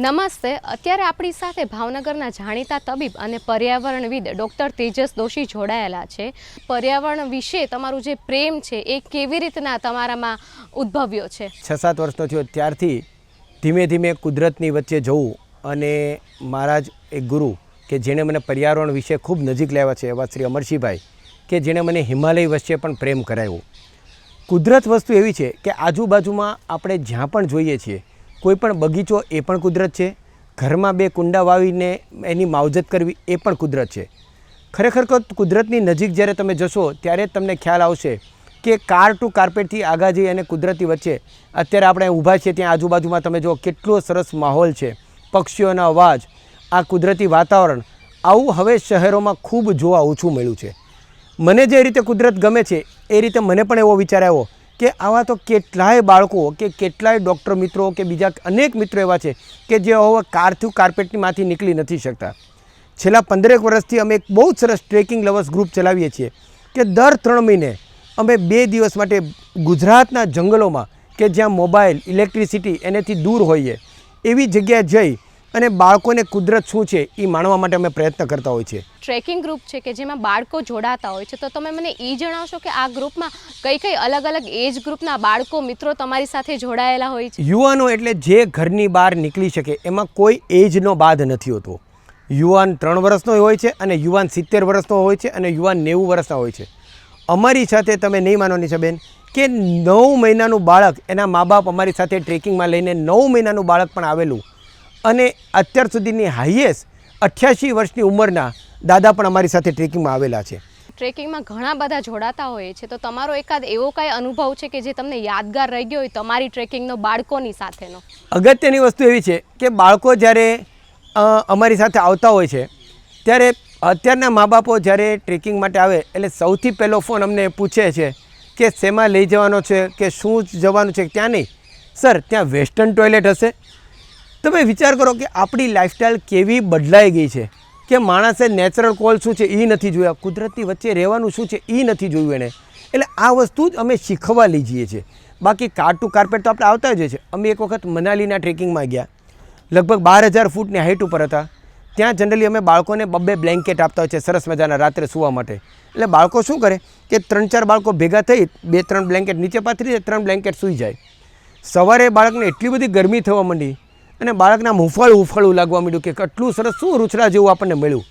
નમસ્તે. અત્યારે આપણી સાથે ભાવનગરના જાણીતા તબીબ અને પર્યાવરણવિદ ડૉક્ટર તેજસ દોશી જોડાયેલા છે. પર્યાવરણ વિશે તમારું જે પ્રેમ છે એ કેવી રીતના તમારામાં ઉદ્ભવ્યો છે? 6-7 વર્ષનો થયો ત્યારથી ધીમે ધીમે કુદરતની વચ્ચે જવું અને મારા જ એક ગુરુ કે જેણે મને પર્યાવરણ વિશે ખૂબ નજીક લાવ્યા છે એવા શ્રી અમરસિંહભાઈ કે જેણે મને હિમાલય વચ્ચે પણ પ્રેમ કરાવ્યો. કુદરત વસ્તુ એવી છે કે આજુબાજુમાં આપણે જ્યાં પણ જોઈએ છીએ કોઈ પણ બગીચો એ પણ કુદરત છે, ઘરમાં 2 કુંડા વાવીને એની માવજત કરવી એ પણ કુદરત છે. ખરેખર કુદરતની નજીક જ્યારે તમે જશો ત્યારે તમને ખ્યાલ આવશે કે કાર ટુ કાર્પેટથી આગળ જઈ અને કુદરતી વચ્ચે અત્યારે આપણે ઊભા છીએ ત્યાં આજુબાજુમાં તમે જો કેટલો સરસ માહોલ છે, પક્ષીઓના અવાજ, આ કુદરતી વાતાવરણ આવું હવે શહેરોમાં ખૂબ જોવા ઓછું મળ્યું છે. મને જે રીતે કુદરત ગમે છે એ રીતે મને પણ એવો વિચાર આવ્યો કે આવા તો કેટલાય બાળકો કે કેટલાય ડૉક્ટર મિત્રો કે બીજા અનેક મિત્રો એવા છે કે જે હવે કારથી કાર્પેટમાંથી નીકળી નથી શકતા. છેલ્લા 15 વર્ષથી અમે એક બહુ સરસ ટ્રેકિંગ લવર્સ ગ્રુપ ચલાવીએ છીએ કે દર 3 મહિને અમે 2 દિવસ માટે ગુજરાતના જંગલોમાં કે જ્યાં મોબાઈલ, ઇલેક્ટ્રિસિટી એનાથી દૂર હોઈએ એવી જગ્યાએ જઈ અને બાળકોને કુદરત શું છે એ માણવા માટે અમે પ્રયત્ન કરતા હોઈએ છીએ. ટ્રેકિંગ ગ્રુપ છે કે જેમાં બાળકો જોડાતા હોય છે, તો તમે મને એ જણાવશો કે આ ગ્રુપમાં કઈ અલગ અલગ એજ ગ્રુપના બાળકો મિત્રો તમારી સાથે જોડાયેલા હોય છે? યુવાનો એટલે જે ઘરની બહાર નીકળી શકે, એમાં કોઈ એજનો બાદ નથી હોતો. યુવાન 3 વર્ષનો હોય છે અને યુવાન 70 વર્ષનો હોય છે અને યુવાન 90 વર્ષના હોય છે. અમારી સાથે તમે નહીં માનવાની છે બેન કે 9 મહિનાનું બાળક એના મા બાપ અમારી સાથે ટ્રેકિંગમાં લઈને 9 મહિનાનું બાળક પણ આવેલું અને અત્યાર સુધીની હાઈએસ્ટ 88 વર્ષની ઉંમરના દાદા પણ અમારી સાથે ટ્રેકિંગમાં આવેલા છે. ટ્રેકિંગમાં ઘણા બધા જોડાતા હોય છે, તો તમારો એકાદ એવો કાંઈ અનુભવ છે કે જે તમને યાદગાર રહી ગયો હોય તમારી ટ્રેકિંગનો બાળકોની સાથેનો? અગત્યની વસ્તુ એવી છે કે બાળકો જ્યારે અમારી સાથે આવતા હોય છે ત્યારે અત્યારના મા બાપો જ્યારે ટ્રેકિંગ માટે આવે એટલે સૌથી પહેલો ફોન અમને પૂછે છે કે શેમાં લઈ જવાનો છે કે શું જવાનું છે. ત્યાં નહીં સર, ત્યાં વેસ્ટર્ન ટોયલેટ હશે. તમે વિચાર કરો કે આપણી લાઈફસ્ટાઈલ કેવી બદલાઈ ગઈ છે કે માણસે નેચરલ કોલ શું છે એ નથી જોયા, કુદરતની વચ્ચે રહેવાનું શું છે એ નથી જોયું એણે. એટલે આ વસ્તુ જ અમે શીખવા લઈ જઈએ છીએ. બાકી કાર ટુ કાર્પેટ તો આપણે આવતા જ છે. અમે એક વખત મનાલીના ટ્રેકિંગમાં ગયા, લગભગ 12,000 ફૂટની હાઇટ ઉપર હતા. ત્યાં જનરલી અમે બાળકોને 2 બ્લેન્કેટ આપતા હોય છે સરસ મજાના રાત્રે સૂવા માટે. એટલે બાળકો શું કરે કે 3-4 બાળકો ભેગા થઈ 2-3 બ્લેન્કેટ નીચે પાથરી 3 બ્લેન્કેટ સૂઈ જાય. સવારે બાળકને એટલી બધી ગરમી થવા માંડી અને બાળકના હુંફાળું લાગવા માંડ્યું કે કેટલું સરસ શું રૂછડા જેવું આપણને મળ્યું.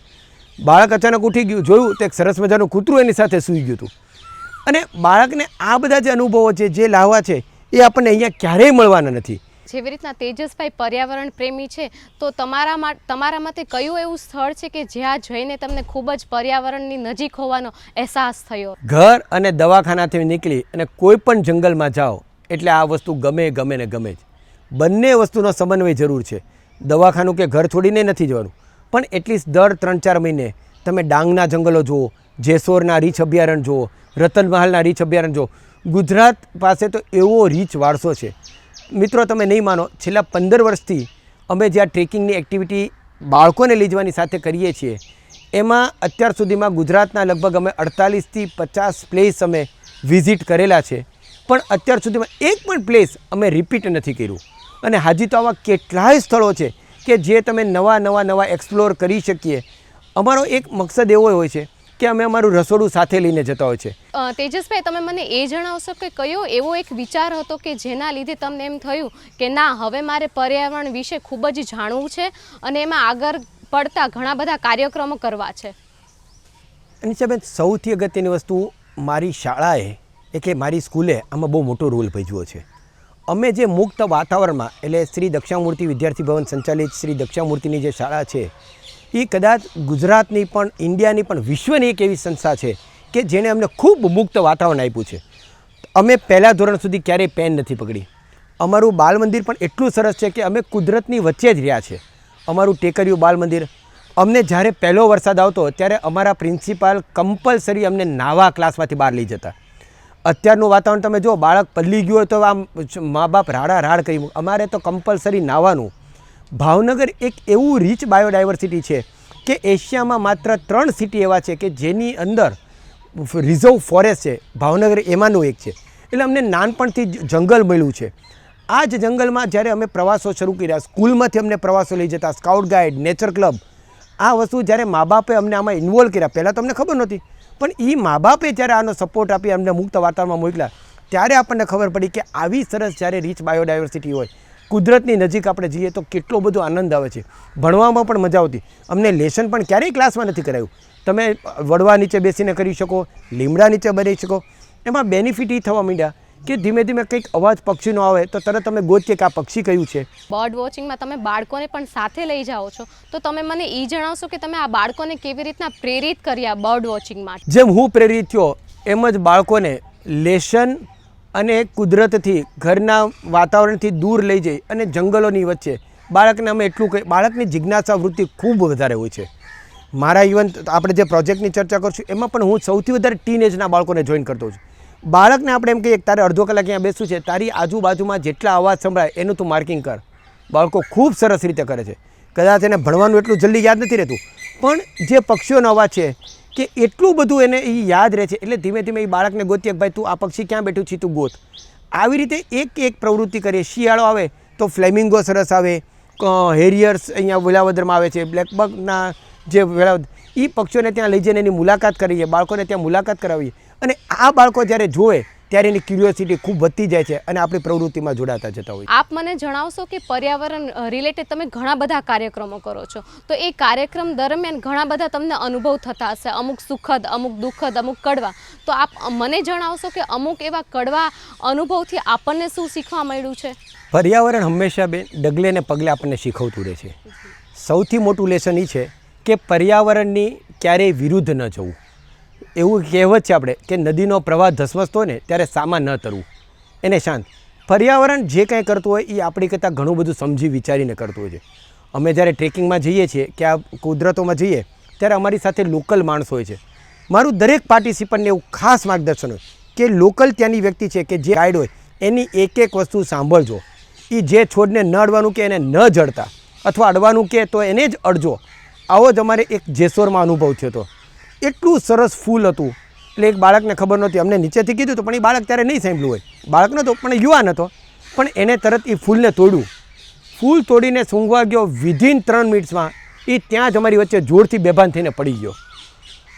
બાળક અચાનક ઉઠી ગયું, જોયું તો એક સરસ મજાનું કૂતરું એની સાથે સૂઈ ગયું હતું. અને બાળકને આ બધા જે અનુભવો છે, જે લાવવા છે એ આપણને અહીંયા ક્યારેય મળવાના નથી. જેવી રીતના તેજસભાઈ પર્યાવરણ પ્રેમી છે, તો તમારા માટે કયું એવું સ્થળ છે કે જ્યાં જઈને તમને ખૂબ જ પર્યાવરણની નજીક હોવાનો અહેસાસ થયો? ઘર અને દવાખાનાથી નીકળી અને કોઈ પણ જંગલમાં જાઓ એટલે આ વસ્તુ ગમે ને ગમે જ. બંને વસ્તુનો સમન્વય જરૂર છે. દવાખાનું કે ઘર છોડીને નથી જવાનું, પણ એટલીસ્ટ દર 3-4 મહિને તમે ડાંગના જંગલો જુઓ, જેસોરના રીંછ અભયારણ્ય જુઓ, રતનમહાલના રીંછ અભયારણ્ય જુઓ. ગુજરાત પાસે તો એવો રીચ વારસો છે મિત્રો, તમે નહીં માનો. છેલ્લા 15 વર્ષથી અમે જે આ ટ્રેકિંગની એક્ટિવિટી બાળકોને લઈ જવાની સાથે કરીએ છીએ એમાં અત્યાર સુધીમાં ગુજરાતના લગભગ અમે 48થી 50 પ્લેસ અમે વિઝિટ કરેલા છે, પણ અત્યાર સુધીમાં એક પણ પ્લેસ અમે રિપીટ નથી કર્યું. અને હાજી તો આવા કેટલાય સ્થળો છે કે જે તમે નવા એક્સપ્લોર કરી શકીએ. અમારો એક મકસદ એવો હોય છે કે અમે અમારું રસોડું સાથે લઈને જતા હોય છે. તેજસભાઈ, તમે મને એ જણાવશો કે કયો એવો એક વિચાર હતો કે જેના લીધે તમને એમ થયું કે ના, હવે મારે પર્યાવરણ વિશે ખૂબ જ જાણવું છે અને એમાં આગળ પડતા ઘણા બધા કાર્યક્રમો કરવા છે? અનિશાબેન, સૌથી અગત્યની વસ્તુ મારી શાળાએ એટલે મારી સ્કૂલે આમાં બહુ મોટો રોલ ભજવ્યો છે. અમે જે મુક્ત વાતાવરણમાં એટલે શ્રી દક્ષામૂર્તિ વિદ્યાર્થી ભવન સંચાલિત શ્રી દક્ષામૂર્તિની જે શાળા છે એ કદાચ ગુજરાતની પણ, ઇન્ડિયાની પણ, વિશ્વની એક એવી સંસ્થા છે કે જેણે અમને ખૂબ મુક્ત વાતાવરણ આપ્યું છે. અમે પહેલાં ધોરણ સુધી ક્યારેય પેન નથી પકડી. અમારું બાલ મંદિર પણ એટલું સરસ છે કે અમે કુદરતની વચ્ચે જ રહ્યા છે. અમારું ટેકરિયું બાલ મંદિર, અમને જ્યારે પહેલો વરસાદ આવતો ત્યારે અમારા પ્રિન્સિપાલ કમ્પલસરી અમને નાવા ક્લાસમાંથી બહાર લઈ જતા. અત્યારનું વાતાવરણ તમે જો, બાળક પલળી ગયું હોય તો આમ મા બાપ રાડ કરી, અમારે તો કમ્પલસરી નાવાનું. ભાવનગર એક એવું રીચ બાયોડાયવર્સિટી છે કે એશિયામાં માત્ર 3 સિટી એવા છે કે જેની અંદર રિઝર્વ ફોરેસ્ટ છે. ભાવનગર એમાંનું એક છે. એટલે અમને નાનપણથી જંગલ મળ્યું છે. આ જ જંગલમાં જ્યારે અમે પ્રવાસો શરૂ કર્યા, સ્કૂલમાંથી અમને પ્રવાસો લઈ જતા, સ્કાઉટ ગાઈડ, નેચર ક્લબ, આ વસ્તુ જ્યારે મા બાપે અમને આમાં ઇન્વોલ્વ કર્યા, પહેલાં તો અમને ખબર નહોતી, પણ એ મા બાપે જ્યારે આનો સપોર્ટ આપી અમને મુક્ત વાતાવરણમાં મોકલ્યા, ત્યારે આપણને ખબર પડી કે આવી સરસ જ્યારે રીચ બાયોડાયવર્સિટી હોય, કુદરતની નજીક આપણે જઈએ તો કેટલો બધો આનંદ આવે છે. ભણવામાં પણ મજા આવતી. અમને લેસન પણ ક્યારેય ક્લાસમાં નથી કરાયું. તમે વડવા નીચે બેસીને કરી શકો, લીમડા નીચે બની શકો. એમાં બેનિફિટ એ થવા માંડ્યા કે ધીમે ધીમે કંઈક અવાજ પક્ષીનો આવે તો તરત તમે ગોતીએ કે આ પક્ષી કયું છે. બર્ડ વોચિંગમાં તમે બાળકોને પણ સાથે લઈ જાઓ છો, તો તમે મને એ જણાવશો કે તમે આ બાળકોને કેવી રીતના પ્રેરિત કર્યા બર્ડ વોચિંગ માટે? જેમ હું પ્રેરિત થયો એમ જ બાળકોને લેસન અને કુદરતથી, ઘરના વાતાવરણથી દૂર લઈ જઈ અને જંગલોની વચ્ચે બાળકને અમે એટલું કહી, બાળકની જિજ્ઞાસા વૃત્તિ ખૂબ વધારે હોય છે. મારા ઇવન આપણે જે પ્રોજેક્ટની ચર્ચા કરશું એમાં પણ હું સૌથી વધારે ટીનેજના બાળકોને જોઈન કરતો છું. બાળકને આપણે એમ કહીએ કે તારે અડધો કલાક અહીંયા બેસવું છે, તારી આજુબાજુમાં જેટલા અવાજ સંભળાય એનું તું માર્કિંગ કર. બાળકો ખૂબ સરસ રીતે કરે છે. કદાચ એને ભણવાનું એટલું જલ્દી યાદ નથી રહેતું, પણ જે પક્ષીઓનો અવાજ છે કે એટલું બધું એને એ યાદ રહે છે. એટલે ધીમે ધીમે એ બાળકને ગોતીએ કે ભાઈ તું આ પક્ષી ક્યાં બેઠું છે, તું ગોત. આવી રીતે એક પ્રવૃત્તિ કરીએ. શિયાળો આવે તો ફ્લેમિંગો સરસ આવે, હેરિયર્સ અહીંયા વેલાવદરમાં આવે છે, બ્લેકબકના જે વેલાવદર, એ પક્ષીઓને ત્યાં લઈ જઈને એની મુલાકાત કરીએ, બાળકોને ત્યાં મુલાકાત કરાવીએ. અને આ બાળકો જ્યારે જોવે ત્યારે એની ક્યુરિયોસિટી ખૂબ વધતી જાય છે અને આપણી પ્રવૃત્તિમાં જોડાતા જતા હોય. આપ મને જણાવશો કે પર્યાવરણ રિલેટેડ તમે ઘણા બધા કાર્યક્રમો કરો છો, તો એ કાર્યક્રમ દરમિયાન ઘણા બધા તમને અનુભવ થતા હશે, અમુક સુખદ, અમુક દુઃખદ, અમુક કડવા. તો આપ મને જણાવશો કે અમુક એવા કડવા અનુભવથી આપણને શું શીખવા મળ્યું છે? પર્યાવરણ હંમેશા ડગલે ને પગલે આપણને શીખવતું રહે છે. સૌથી મોટું લેસન એ છે કે પર્યાવરણની ક્યારેય વિરુદ્ધ ન જવું. એવું કહેવત છે આપણે કે નદીનો પ્રવાહ ધસમસતો હોય ને ત્યારે સામા ન તરવું, એને શાંત. પર્યાવરણ જે કંઈ કરતું હોય એ આપણી કરતાં ઘણું બધું સમજી વિચારીને કરતું હોય છે. અમે જ્યારે ટ્રેકિંગમાં જઈએ છીએ કે આ કુદરતોમાં જઈએ ત્યારે અમારી સાથે લોકલ માણસો હોય છે. મારું દરેક પાર્ટિસિપન્ટને એવું ખાસ માર્ગદર્શન હોય કે લોકલ ત્યાંની વ્યક્તિ છે કે જે ગાઈડ હોય એની એક એક વસ્તુ સાંભળજો. એ જે છોડને ન અડવાનું કે એને ન જડતા, અથવા અડવાનું કે તો એને જ અડજો. આવો જ અમારે એક જેસોરમાં અનુભવ થયો હતો. એટલું સરસ ફૂલ હતું, એટલે એક બાળકને ખબર નહોતી, અમને નીચેથી કીધું હતું પણ એ બાળક ત્યારે નહીં સાંભળ્યું હોય. બાળક નહોતો પણ યુવાન હતો, પણ એને તરત એ ફૂલને તોડ્યું. ફૂલ તોડીને સૂંઘવા ગયો, વિધિન 3 મિનિટ્સમાં એ ત્યાં જ અમારી વચ્ચે જોરથી બેભાન થઈને પડી ગયો.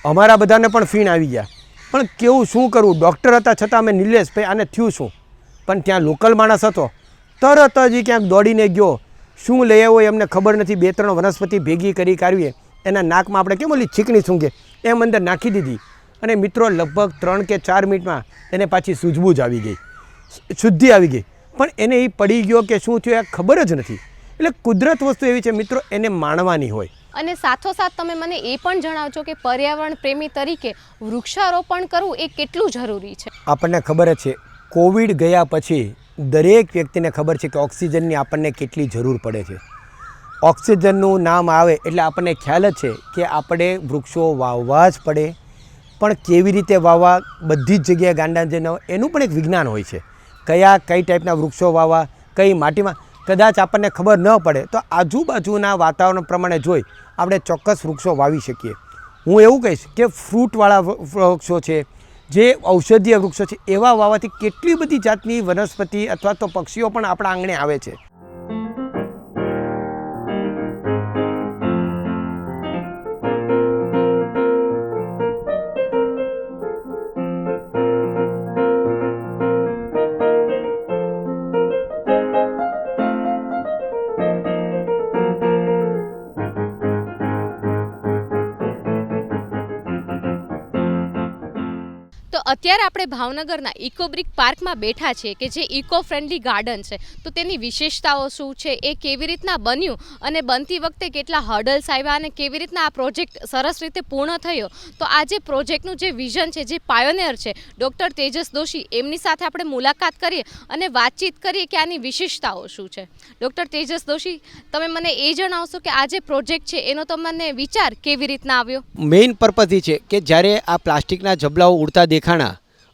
અમારા બધાને પણ ફીણ આવી ગયા, પણ કેવું શું કરવું? ડૉક્ટર હતા છતાં અમે નિલેશ ભાઈ આને થયું શું? પણ ત્યાં લોકલ માણસ હતો, તરત જ એ ક્યાંક દોડીને ગયો. શું લઈ આવ્યો એમને ખબર નથી. 2-3 વનસ્પતિ ભેગી કરી કાઢીએ, એના નાકમાં આપણે કેમ ઓલી છીકણી સૂંઘે એમ અંદર નાખી દીધી. અને મિત્રો લગભગ 3 કે 4 મિનિટમાં એને પાછી સૂઝબૂઝ આવી ગઈ, શુદ્ધિ આવી ગઈ. પણ એને એ પડી ગયો કે શું થયું એ ખબર જ નથી. એટલે કુદરત વસ્તુ એવી છે મિત્રો, એને માણવાની હોય. અને સાથોસાથ તમે મને એ પણ જણાવજો કે પર્યાવરણ પ્રેમી તરીકે વૃક્ષારોપણ કરવું એ કેટલું જરૂરી છે? આપણને ખબર જ છે, કોવિડ ગયા પછી દરેક વ્યક્તિને ખબર છે કે ઓક્સિજનની આપણને કેટલી જરૂર પડે છે. ઓક્સિજનનું નામ આવે એટલે આપણને ખ્યાલ જ છે કે આપણે વૃક્ષો વાવવા જ પડે. પણ કેવી રીતે વાવવા, બધી જ જગ્યાએ ગાંડા જે ન હોય એનું પણ એક વિજ્ઞાન હોય છે. કઈ ટાઈપના વૃક્ષો વાવવા, કઈ માટીમાં, કદાચ આપણને ખબર ન પડે તો આજુબાજુના વાતાવરણ પ્રમાણે જોઈ આપણે ચોક્કસ વૃક્ષો વાવી શકીએ. હું એવું કહીશ કે ફ્રૂટવાળા વૃક્ષો છે, જે ઔષધીય વૃક્ષો છે, એવા વાવવાથી કેટલી બધી જાતની વનસ્પતિ અથવા તો પક્ષીઓ પણ આપણા આંગણે આવે છે. તો અત્યારે આપણે ભાવનગરના ઇકોબ્રિક પાર્કમાં બેઠા છીએ કે જે ઇકો ફ્રેન્ડલી ગાર્ડન છે. તો તેની વિશેષતાઓ શું છે, એ કેવી રીતના બન્યું અને બનતી વખતે કેટલા હર્ડલ્સ આવ્યા અને કેવી રીતના આ પ્રોજેક્ટ સરસ રીતે પૂર્ણ થયો. તો આ જે પ્રોજેક્ટનું જે વિઝન છે, જે પાયોનિયર છે ડૉક્ટર તેજસ દોશી, એમની સાથે આપણે મુલાકાત કરીએ અને વાતચીત કરીએ કે આની વિશેષતાઓ શું છે. ડૉક્ટર તેજસ દોશી, તમે મને એ જણાવશો કે આ જે પ્રોજેક્ટ છે એનો તમને વિચાર કેવી રીતના આવ્યો? મેઇન પર્પઝ એ છે કે જ્યારે આ પ્લાસ્ટિકના જબલાઓ ઉડતા દેખાણા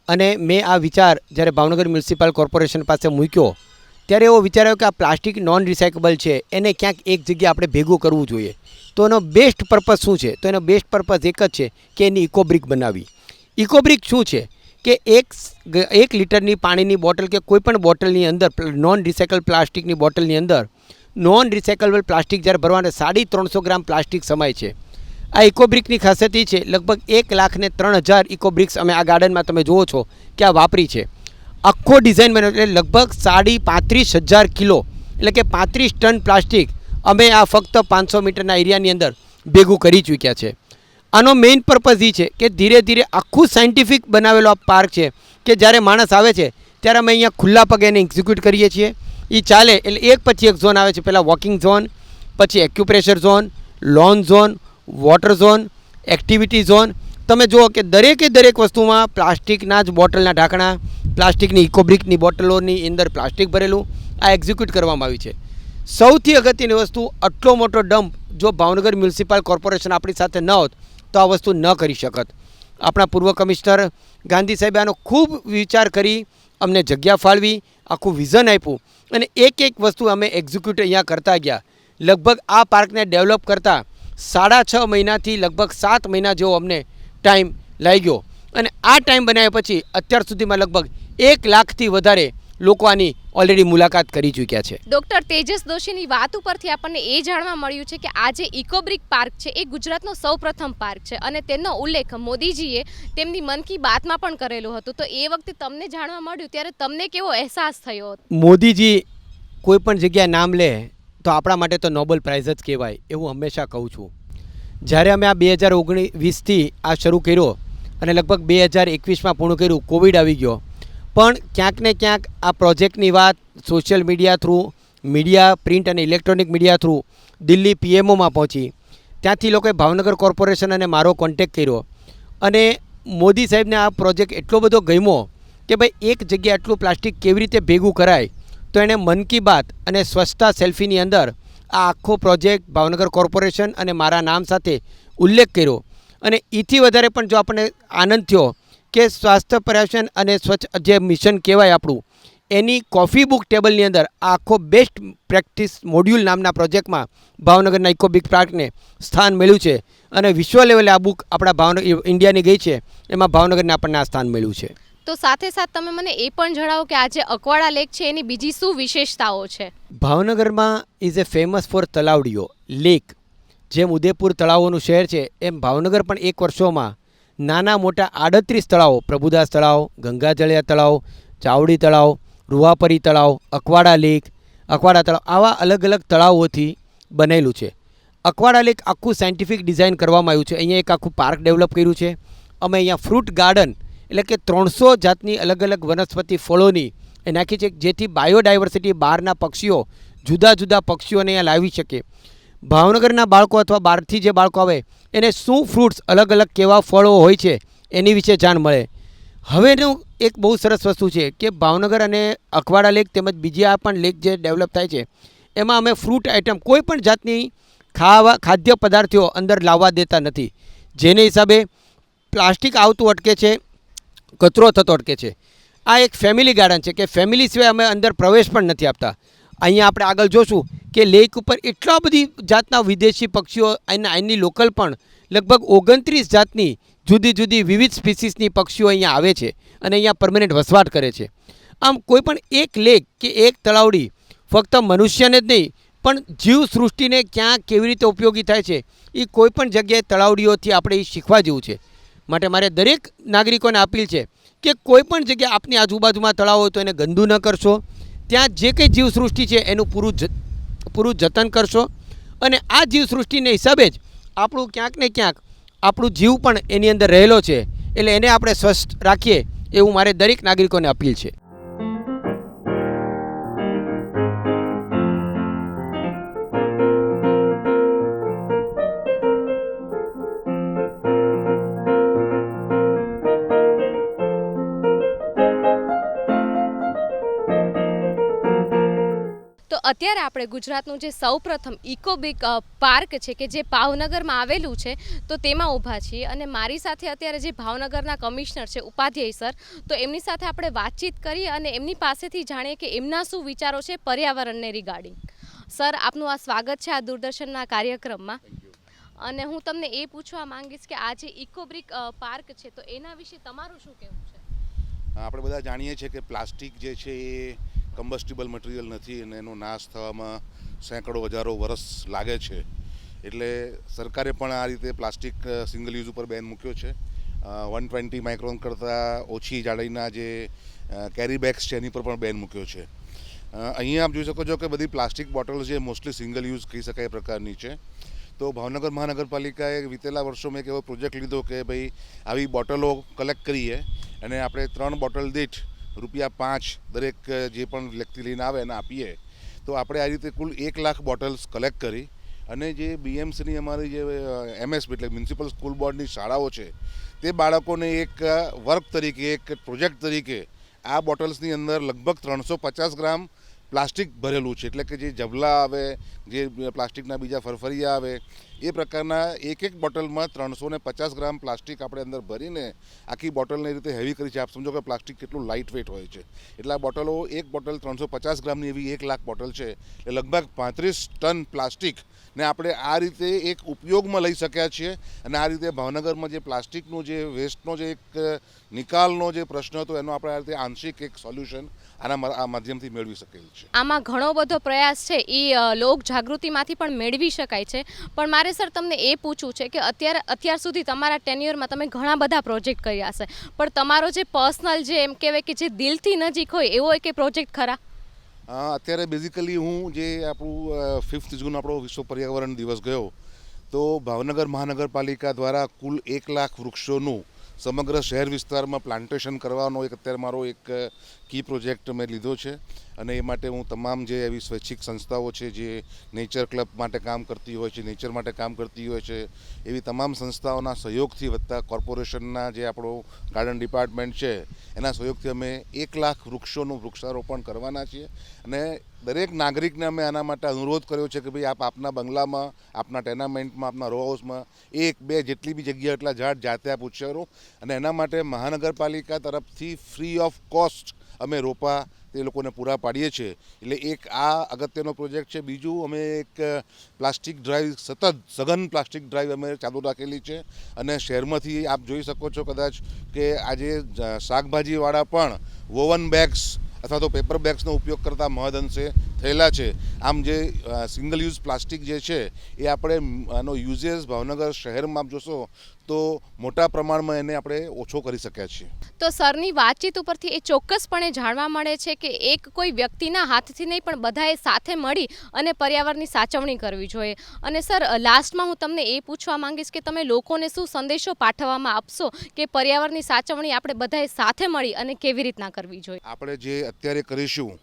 અને મેં આ વિચાર જ્યારે ભાવનગર મ્યુનિસિપલ કોર્પોરેશન પાસે મૂક્યો ત્યારે એવો વિચાર આવ્યો કે આ પ્લાસ્ટિક નોન રિસાયકેબલ છે, એને ક્યાંક એક જગ્યાએ આપણે ભેગું કરવું જોઈએ. તો એનો બેસ્ટ પર્પઝ શું છે? તો એનો બેસ્ટ પર્પઝ એક જ છે કે એની ઇકોબ્રિક બનાવવી. ઇકોબ્રિક શું છે કે એક લીટરની પાણીની બોટલ કે કોઈ પણ બોટલની અંદર નોન રિસાયકલ પ્લાસ્ટિકની બોટલની અંદર નોન રિસાયકલેબલ પ્લાસ્ટિક જ્યારે ભરવાના 350 ગ્રામ પ્લાસ્ટિક સમાય છે. આ ઇકોબ્રિકની ખાસિયત એ છે, લગભગ 1,03,000 ઇકોબ્રિક્સ અમે આ ગાર્ડનમાં તમે જુઓ છો કે આ વાપરી છે. આખો ડિઝાઇન બન્યો એટલે લગભગ 35,000 કિલો એટલે કે 35 ટન પ્લાસ્ટિક અમે આ ફક્ત 500 મીટરના એરિયાની અંદર ભેગું કરી ચૂક્યા છે. આનો મેઇન પર્પઝ એ છે કે ધીરે ધીરે આખું સાયન્ટિફિક બનાવેલો આ પાર્ક છે કે જ્યારે માણસ આવે છે ત્યારે અમે અહીંયા ખુલ્લા પગે એને એક્ઝિક્યુટ કરીએ છીએ. એ ચાલે એટલે એક પછી એક ઝોન આવે છે. પહેલાં વોકિંગ ઝોન, પછી acupressure zone, loan zone, water zone, activity zone. તમે જુઓ કે દરેક વસ્તુમાં પ્લાસ્ટિકના જ બોટલના ઢાંકણા, પ્લાસ્ટિકની ઇકોબ્રિકની બોટલોની અંદર પ્લાસ્ટિક ભરેલું આ એક્ઝિક્યુટ કરવામાં આવ્યું છે. સૌથી અગત્યની વસ્તુ, આટલો મોટો ડમ્પ જો ભાવનગર મ્યુનિસિપલ કોર્પોરેશન આપણી સાથે ન હોત તો આ વસ્તુ ન કરી શકત. આપણા પૂર્વ કમિશનર ગાંધી સાહેબે આનો ખૂબ વિચાર કરી અમને જગ્યા ફાળવી, આખું વિઝન આપ્યું અને એક વસ્તુ અમે એક્ઝિક્યુટ અહીંયા કરતા ગયા. લગભગ આ પાર્કને ડેવલપ કરતાં 6.5 મહિનાથી લગભગ 7 મહિના જેવો અમને ટાઈમ લાગ્યો અને આ ટાઈમ બનાવ્યા પછી અત્યાર સુધીમાં લગભગ 1 લાખથી વધારે લોકો આની ઓલરેડી મુલાકાત કરી ચૂક્યા છે. ડૉક્ટર તેજસ દોશીની વાત ઉપરથી આપણને એ જાણવા મળ્યું છે કે આ જે ઇકોબ્રિક પાર્ક છે એ ગુજરાતનો સૌપ્રથમ પાર્ક છે અને તેનો ઉલ્લેખ મોદીજીએ તેમની મન કી બાતમાં પણ કરેલું હતું. તો એ વખતે તમને જાણવા મળ્યું ત્યારે તમને કેવો અહેસાસ થયો? મોદીજી કોઈ પણ જગ્યાએ નામ લે તો આપણા માટે તો નોબેલ પ્રાઇઝ જ કહેવાય એવું હંમેશા કહું છું. જ્યારે અમે આ 2019થી આ શરૂ કર્યો અને લગભગ 2021માં પૂર્ણ કર્યું, કોવિડ આવી ગયો, પણ ક્યાંક ને ક્યાંક આ પ્રોજેક્ટની વાત social media through, media print અને ઇલેક્ટ્રોનિક મીડિયા થ્રુ દિલ્હી પીએમઓમાં પહોંચી. ત્યાંથી લોકોએ ભાવનગર કોર્પોરેશન અને મારો કોન્ટેક્ટ કર્યો અને મોદી સાહેબને આ પ્રોજેક્ટ એટલો બધો ગમ્યો કે ભાઈ એક જગ્યાએ આટલું પ્લાસ્ટિક કેવી રીતે ભેગું કરાય. તો એણે મન કી બાત અને સ્વચ્છતા સેલ્ફીની અંદર આ આખો પ્રોજેક્ટ ભાવનગર કોર્પોરેશન અને મારા નામ સાથે ઉલ્લેખ કર્યો અને એથી વધારે પણ જો આપણને આનંદ થયો કે સ્વાસ્થ્ય પર્યાવરણ અને સ્વચ્છ જે મિશન કહેવાય આપણું, એની કોફી બુક ટેબલની અંદર આખો બેસ્ટ પ્રેક્ટિસ મોડ્યુલ નામના પ્રોજેક્ટમાં ભાવનગરના ઇકોબ્રિક પાર્કને સ્થાન મળ્યું છે અને વિશ્વ લેવલે આ બુક આપણા ભાવનગર ઇન્ડિયાની ગઈ છે, એમાં ભાવનગરને આપણને આ સ્થાન મળ્યું છે. તો સાથે તમે મને એ પણ જણાવો કે આ જે અકવાડા લેક છે એની બીજી શું વિશેષતાઓ છે? ભાવનગરમાં ઇઝ એ ફેમસ ફોર તલાવડીઓ લેક. જેમ ઉદયપુર તળાવોનું શહેર છે એમ ભાવનગર પણ એક વર્ષોમાં નાના મોટા 38 તળાવો, પ્રભુદાસ તળાવ, ગંગાજળિયા તળાવ, ચાવડી તળાવ, રૂવાપરી તળાવ, અકવાડા તળાવ આવા અલગ અલગ તળાવોથી બનેલું છે. અકવાડા લેક આખું સાયન્ટિફિક ડિઝાઇન કરવામાં આવ્યું છે. અહીંયા એક આખું પાર્ક ડેવલપ કર્યું છે. અમે અહીંયા ફ્રૂટ ગાર્ડન એટલે કે 300 જાતની અલગ અલગ વનસ્પતિ ફળોની એ નાખી છે જેથી બાયોડાયવર્સિટી બહારના પક્ષીઓ, જુદા જુદા પક્ષીઓને અહીંયા લાવી શકે. ભાવનગરના બાળકો અથવા બહારથી જે બાળકો આવે એને શું ફ્રૂટ્સ, અલગ અલગ કેવા ફળો હોય છે એની વિશે જાણ મળે. હવેનું એક બહુ સરસ વસ્તુ છે કે ભાવનગર અને અકવાડા લેક તેમજ બીજા પણ લેક જે ડેવલપ થાય છે એમાં અમે ફ્રૂટ આઇટમ કોઈ પણ જાતની ખાદ્ય પદાર્થો અંદર લાવવા દેતા નથી, જેને હિસાબે પ્લાસ્ટિક આવતું અટકે છે, કચરો થતો અટકે છે. આ એક ફેમિલી ગાર્ડન છે કે ફેમિલી સિવાય અમે અંદર પ્રવેશ પણ નથી આપતા. અહીંયા આપણે આગળ જોશું કે લેક ઉપર એટલા બધી જાતના વિદેશી પક્ષીઓ અને અહીંની લોકલ પણ લગભગ 29 જાતની જુદી જુદી વિવિધ સ્પીસીસની પક્ષીઓ અહીંયા આવે છે અને અહીંયા પરમેનન્ટ વસવાટ કરે છે. આમ કોઈ પણ એક લેક કે એક તળાવડી ફક્ત મનુષ્યને જ નહીં પણ જીવસૃષ્ટિને ક્યાં કેવી રીતે ઉપયોગી થાય છે એ કોઈ પણ જગ્યાએ તળાવડીઓથી આપણે એ શીખવા જેવું છે. માટે મારે દરેક નાગરિકોને અપીલ છે કે કોઈ પણ જગ્યાએ આપની આજુબાજુમાં તળાવ હોય તો એને ગંદુ ન કરશો. ત્યાં જે કંઈ જીવસૃષ્ટિ છે એનું પૂરું જતન કરશો અને આ જીવસૃષ્ટિને હિસાબે જ આપણું ક્યાંક ને ક્યાંક આપણું જીવ પણ એની અંદર રહેલો છે, એટલે એને આપણે સ્વસ્થ રાખીએ એવું મારે દરેક નાગરિકોને અપીલ છે. અત્યારે આપણે ગુજરાતનું જે સૌપ્રથમ ઇકોબ્રિક પાર્ક છે કે જે ભાવનગરમાં આવેલું છે તો તેમાં ઊભા છીએ અને મારી સાથે અત્યારે જે ભાવનગરના કમિશનર છે ઉપાધ્યાય સર, તો એમની સાથે આપણે વાતચીત કરીએ અને એમની પાસેથી જાણીએ કે એમના શું વિચારો છે પર્યાવરણને રિગાર્ડિંગ. સર, આપનું આ સ્વાગત છે આ દૂરદર્શનના કાર્યક્રમમાં અને હું તમને એ પૂછવા માંગીશ કે આ જે ઇકોબ્રિક પાર્ક છે તો એના વિશે તમારું શું કહેવું છે? આપણે બધા જાણીએ છીએ કે પ્લાસ્ટિક જે છે એ કમ્બસ્ટિબલ મટીરિયલ નથી અને એનો નાશ થવામાં સેંકડો હજારો વર્ષ લાગે છે. એટલે સરકારે પણ આ રીતે પ્લાસ્ટિક સિંગલ યુઝ ઉપર બેન મૂક્યો છે. 120 માઇક્રોન કરતાં ઓછી જાડાઈના જે કેરી બેગ્સ છે એની પર પણ બેન મૂક્યો છે. અહીંયા આપ જોઈ શકો છો કે બધી પ્લાસ્ટિક બોટલ્સ જે મોસ્ટલી સિંગલ યુઝ કહી શકાય પ્રકારની છે. તો ભાવનગર મહાનગરપાલિકાએ વિતેલા વર્ષોમાં એક એવો પ્રોજેક્ટ લીધો કે ભાઈ આવી બોટલો કલેક્ટ કરીએ અને આપણે 3 બોટલ દીઠ ₹5 દરેક જે પણ વ્યક્તિ લઈને આવે એને આપીએ. તો આપણે આ રીતે કુલ 1 લાખ બોટલ્સ કલેક્ટ કરી અને જે BMCની અમારી જે MSB એટલે મ્યુનિસિપલ સ્કૂલ બોર્ડની શાળાઓ છે તે બાળકોને એક વર્ક તરીકે એક પ્રોજેક્ટ તરીકે આ બોટલ્સની અંદર લગભગ 350 ગ્રામ પ્લાસ્ટિક ભરેલું છે. એટલે કે જે જબલા આવે, જે પ્લાસ્ટિકના બીજા ફરફરિયા આવે, એ પ્રકારના એક બોટલમાં 350 ગ્રામ પ્લાસ્ટિક આપણે અંદર ભરીને આખી બોટલને રીતે હેવી કરી છે. આપ સમજો કે પ્લાસ્ટિક કેટલું લાઇટ વેઇટ હોય છે. એટલે આ બોટલો, એક બોટલ 350 ગ્રામની એવી 1 લાખ બોટલ છે. એટલે લગભગ 35 ટન પ્લાસ્ટિક ને આપણે આ રીતે એક ઉપયોગમાં લઈ શક્યા છીએ. અને આ રીતે ભાવનગરમાં જે પ્લાસ્ટિકનું જે વેસ્ટનો જે એક નિકાલનો જે પ્રશ્ન હતો એનો આપણે આ રીતે આંશિક એક સોલ્યુશન આ માધ્યમથી મેળવી શકેલ છે. આમાં ઘણો બધો પ્રયાસ છે એ લોક જાગૃતિમાંથી પણ મેળવી શકાય છે. પણ મારે સર તમને એ પૂછવું છે કે અત્યાર સુધી તમારા ટેન્યુઅરમાં તમે ઘણા બધા પ્રોજેક્ટ કર્યા હશે, પણ તમારો જે પર્સનલ જે એમ કહેવાય કે જે દિલથી નજીક હોય એવો એક પ્રોજેક્ટ ખરા? અત્યારે બેઝિકલી હું જે આપણું 5 જૂન આપણો વિશ્વ પર્યાવરણ દિવસ ગયો, તો ભાવનગર મહાનગરપાલિકા દ્વારા કુલ 1 લાખ વૃક્ષોનું સમગ્ર શહેર વિસ્તારમાં પ્લાન્ટેશન કરવાનો એક અત્યારે મારો એક કી પ્રોજેક્ટ મેં લીધો છે. અને એ માટે હું તમામ જે એવી સ્વૈચ્છિક સંસ્થાઓ છે જે નેચર ક્લબ માટે કામ કરતી હોય છે, નેચર માટે કામ કરતી હોય છે, એવી તમામ સંસ્થાઓના સહયોગથી વત્તા કોર્પોરેશનના જે આપણો ગાર્ડન ડિપાર્ટમેન્ટ છે એના સહયોગથી અમે 1 લાખ વૃક્ષોનું વૃક્ષારોપણ કરવાના છીએ. અને દરેક નાગરિકને અમે આના માટે અનુરોધ કર્યો છે કે ભાઈ આપ આપના બંગલામાં, આપના ટેનામેન્ટમાં, આપના રો હાઉસમાં 1-2 જેટલી બી જગ્યા એટલા ઝાડ જાતે આપ ઉછેરો. અને એના માટે મહાનગરપાલિકા તરફથી ફ્રી ઓફ કોસ્ટ અમે રોપા તે લોકોને પૂરા પાડીએ છીએ. એટલે એક આ અગત્યનો પ્રોજેક્ટ છે. બીજું, અમે એક પ્લાસ્ટિક ડ્રાઈવ, સતત સઘન પ્લાસ્ટિક ડ્રાઈવ અમે ચાલુ રાખેલી છે. અને શહેરમાંથી આપ જોઈ શકો છો કદાચ કે આજે શાકભાજીવાળા પણ વોવન બેગ્સ અથવા તો પેપર બેગ્સનો ઉપયોગ કરતા મહદઅંશે થયેલા છે. આમ જે સિંગલ યુઝ પ્લાસ્ટિક જે છે એ આપણે આનો યુઝેસ ભાવનગર શહેરમાં આપ જોશો તો મોટા પ્રમાણમાં એને આપણે ઓછો કરી શક્યા છીએ. તો સરની વાતચીત ઉપરથી એ ચોક્કસપણે જાણવા મળે છે કે એક કોઈ વ્યક્તિના હાથથી નહીં પણ બધાએ સાથે મળી અને પર્યાવરણની સાચવણી કરવી જોઈએ. અને સર, લાસ્ટમાં હું તમને એ પૂછવા માંગીશ કે તમે લોકોને શું સંદેશો પાઠવવામાં આપશો કે પર્યાવરણની સાચવણી આપણે બધાએ સાથે મળી અને કેવી રીતના કરવી જોઈએ? આપણે જે અત્યારે કરીશું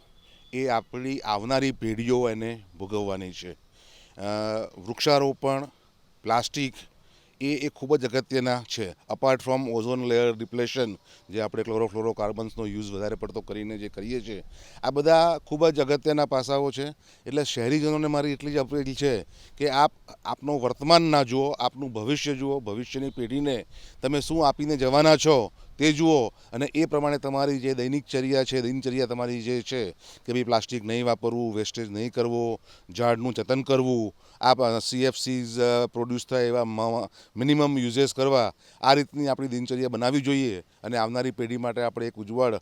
એ આપણી આવનારી પેઢીઓ એને ભોગવવાની છે. વૃક્ષારોપણ, પ્લાસ્ટિક એ ખૂબ જ અગત્યના છે. Apart from ozone layer depletion, જે આપણે ક્લોરોફ્લોરોકાર્બન્સનો યુઝ વધારે પડતો કરીને જે કરીએ છીએ, આ બધા ખૂબ જ અગત્યના પાસાઓ છે. એટલે શહેરીજનોને મારી એટલી જ અપીલ છે કે આપનો વર્તમાન ના જુઓ, આપનું ભવિષ્ય જુઓ. ભવિષ્યની પેઢીને તમે શું આપીને જવાના છો તે જુઓ અને એ પ્રમાણે તમારી જે દિનચર્યા તમારી જે છે કે ભાઈ પ્લાસ્ટિક નહીં વાપરવું, વેસ્ટેજ નહીં કરવો, ઝાડનું જતન કરવું, આ CFCs પ્રોડ્યુસ થાય એવા મિનિમમ યુઝેસ કરવા, આ રીતની આપણી દિનચર્યા બનાવવી જોઈએ. અને આવનારી પેઢી માટે આપણે એક ઉજ્જવળ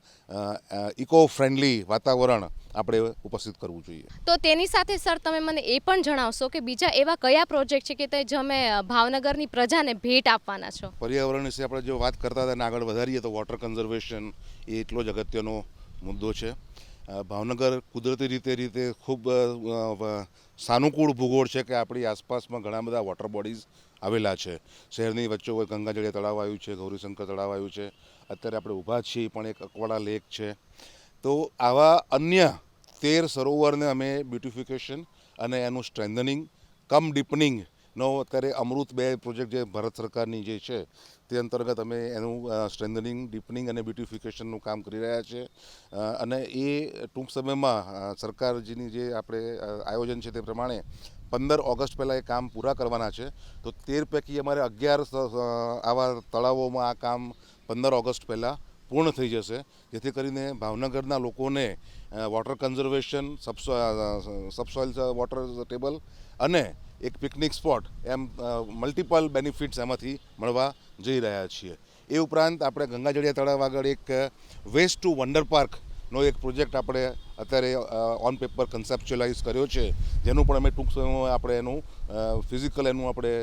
ઇકો ફ્રેન્ડલી વાતાવરણ આપણે ઉપસ્થિત કરવું જોઈએ. તો તેની સાથે સર તમે મને એ પણ જણાવશો કે બીજા એવા કયા પ્રોજેક્ટ છે કે તે તમે ભાવનગરની પ્રજાને ભેટ આપવાના છો? પર્યાવરણ વિશે આપણે જો વાત કરતા હતા અને આગળ વધારીએ તો વોટર કન્ઝર્વેશન એ એટલો જ અગત્યનો મુદ્દો છે. ભાવનગર કુદરતી રીતે ખૂબ સાનુકૂળ ભૂગોળ છે કે આપણી આસપાસમાં ઘણા બધા વોટર બોડીઝ આવેલા છે. શહેરની વચ્ચે ગંગાજળિયા તળાવ આવ્યું છે, ગૌરીશંકર તળાવ આવ્યું છે, અત્યારે આપણે ઊભા છીએ પણ એક અકવાડા લેક છે. તો આવા અન્ય 13 સરોવરને અમે બ્યુટિફિકેશન અને એનું સ્ટ્રેન્થનિંગ કમ ડીપનિંગનો અત્યારે અમૃત 2 પ્રોજેક્ટ જે ભારત સરકારની જે છે તે અંતર્ગત અમે એનું સ્ટ્રેન્થનિંગ, ડીપનિંગ અને બ્યુટિફિકેશનનું કામ કરી રહ્યા છીએ. અને એ ટૂંક સમયમાં સરકારજીની જે આપણે આયોજન છે તે પ્રમાણે 15 ઓગસ્ટ પહેલાં એ કામ પૂરા કરવાના છે. તો 13 પૈકી અમારે 11 આવા તળાવોમાં આ કામ 15 ઓગસ્ટ પહેલાં પૂર્ણ થઈ જશે, જેથી કરીને ભાવનગરના લોકોને વોટર કન્ઝર્વેશન, સબસોઇલ વોટર ટેબલ અને એક પિકનિક સ્પોટ એમ મલ્ટિપલ બેનિફિટ્સ એમાંથી મળવા જઈ રહ્યા છીએ. એ ઉપરાંત આપણે ગંગાજળિયા તળાવ આગળ એક વેસ્ટ ટુ વન્ડર પાર્કનો એક પ્રોજેક્ટ આપણે અત્યારે ઓન પેપર કન્સેપ્ચ્યુઅલાઇઝ કર્યો છે, જેનું પણ અમે ટૂંક સમયમાં આપણે એનું ફિઝિકલ એનું આપણે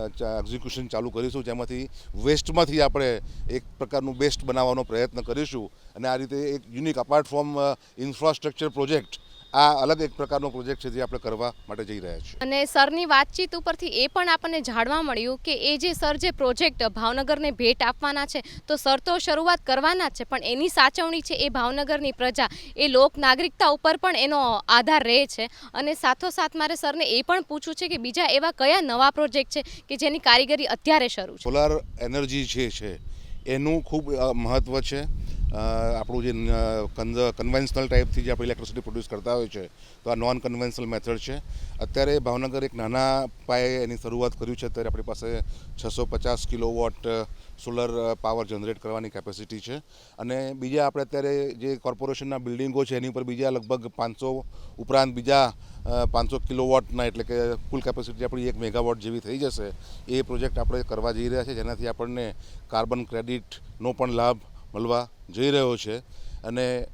એક્ઝિક્યુશન ચાલુ કરીશું, જેમાંથી વેસ્ટમાંથી આપણે એક પ્રકારનું બેસ્ટ બનાવવાનો પ્રયત્ન કરીશું. અને આ રીતે એક unique apart from infrastructure project આ અલગ એક પ્રકારનો પ્રોજેક્ટ છે જે આપણે કરવા માટે જઈ રહ્યા છીએ. અને સરની વાતચીત ઉપરથી એ પણ આપણને જાણવા મળ્યું કે એ જે સર જે પ્રોજેક્ટ ભાવનગરને ભેટ આપવાના છે, તો સર તો શરૂઆત કરવાના જ છે, પણ એની સાચવણી છે એ ભાવનગરની પ્રજા, એ લોક નાગરિકતા ઉપર પણ એનો આધાર રહે છે. અને સાથોસાથ મારે સરને એ પણ પૂછવું છે કે બીજા એવા કયા નવા પ્રોજેક્ટ છે કે જેની કારીગરી અત્યારે શરૂ છે? સોલાર એનર્જી જે છે એનું ખૂબ મહત્ત્વ છે. આપણું જે કન્વેન્શનલ ટાઈપથી જે આપણે ઇલેક્ટ્રિસિટી પ્રોડ્યુસ કરતા હોય છે, તો આ નોન કન્વેન્શનલ મેથડ છે. અત્યારે ભાવનગર એક નાના પાયે એની શરૂઆત કર્યું છે. અત્યારે આપણી પાસે 650 કિલોવોટ સોલર પાવર જનરેટ કરવાની કેપેસિટી છે. અને બીજા આપણે અત્યારે જે કોર્પોરેશનના બિલ્ડિંગો છે એની ઉપર બીજા લગભગ 500 ઉપરાંત બીજા 500 કિલોવોટના, એટલે કે કુલ કેપેસિટી આપણી 1 મેગાવોટ જેવી થઈ જશે. એ પ્રોજેક્ટ આપણે કરવા જઈ રહ્યા છે, જેનાથી આપણને કાર્બન ક્રેડિટનો પણ લાભ મળવા જઈ રહ્યો છે. અને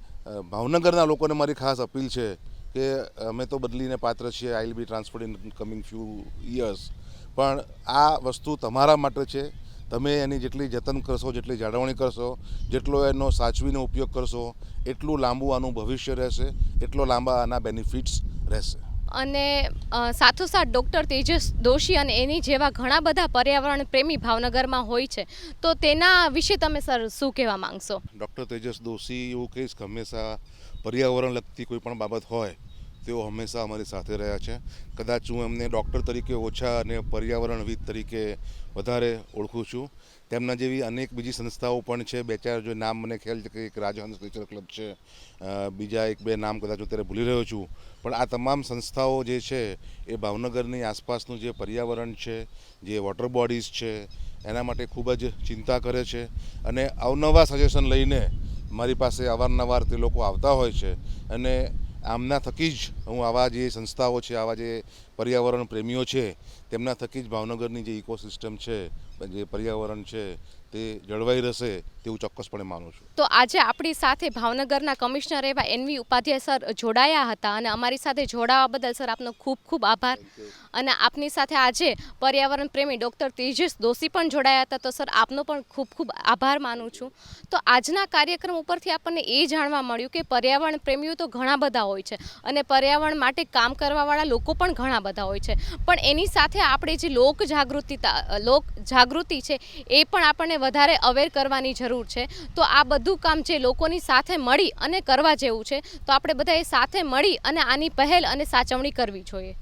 ભાવનગરના લોકોને મારી ખાસ અપીલ છે કે અમે તો બદલીને પાત્ર છીએ, I will be transferred in coming few years, પણ આ વસ્તુ તમારા માટે છે. તમે એની જેટલી જતન કરશો, જેટલી જાળવણી કરશો, જેટલો એનો સાચવીને ઉપયોગ કરશો, એટલું લાંબુ આનું ભવિષ્ય રહેશે, એટલો લાંબા આના બેનિફિટ્સ રહેશે. અને સાથોસાથ ડૉક્ટર તેજસ દોશી અને એની જેવા ઘણા બધા પર્યાવરણ પ્રેમી ભાવનગરમાં હોય છે, તો તેના વિશે તમે સર શું કહેવા માંગશો? ડૉક્ટર તેજસ દોશી એવું કહીશ કે હંમેશા પર્યાવરણ લગતી કોઈ પણ બાબત હોય તેઓ હંમેશા અમારી સાથે રહ્યા છે. કદાચ હું એમને ડૉક્ટર તરીકે ઓછા અને પર્યાવરણવિદ તરીકે વધારે ઓળખું છું. તેમના જેવી અનેક બીજી સંસ્થાઓ પણ છે. 2-4 જો નામ મને ખ્યાલ છે કે એક રાજહંસ નેચર ક્લબ છે, બીજા 1-2 નામ કદાચ હું અત્યારે ભૂલી રહ્યો છું. પણ આ તમામ સંસ્થાઓ જે છે એ ભાવનગરની આસપાસનું જે પર્યાવરણ છે, જે વોટર બોડીઝ છે, એના માટે ખૂબ જ ચિંતા કરે છે. અને અવનવા સજેશન લઈને મારી પાસે અવારનવાર તે લોકો આવતા હોય છે. અને આમના થકી જ હું આવા જે સંસ્થાઓ છે, આવા જે પર્યાવરણ પ્રેમીઓ છે, તેમના થકી જ ભાવનગરની જે ઇકોસિસ્ટમ છે, જે પર્યાવરણ છે, તે જળવાઈ રહેશે તેવું ચોક્કસપણે માનું છું. તો આજે આપણી સાથે ભાવનગરના કમિશનર એવા એનવી ઉપાધ્યાય સર જોડાયા હતા, અને અમારી સાથે જોડાવા બદલ સર આપનો ખૂબ ખૂબ આભાર. અને આપની સાથે આજે પર્યાવરણ પ્રેમી ડૉક્ટર તેજસ દોશી પણ જોડાયા હતા, તો સર આપનો પણ ખૂબ ખૂબ આભાર માનું છું. તો આજના કાર્યક્રમ ઉપરથી આપણને એ જાણવા મળ્યું કે પર્યાવરણ પ્રેમીઓ તો ઘણા બધા હોય છે, અને પર્યાવરણ માટે કામ કરવાવાળા લોકો પણ ઘણા બધા હોય છે, પણ એની સાથે આપણે જે લોક જાગૃતિ છે એ પણ આપણને વધારે અવેર કરવાની જરૂર છે. તો આ બધું કામ જે લોકોની સાથે મળી અને કરવા જેવું છે, તો આપણે બધાએ સાથે મળી અને આની પહેલ અને સાચવણી કરવી જોઈએ.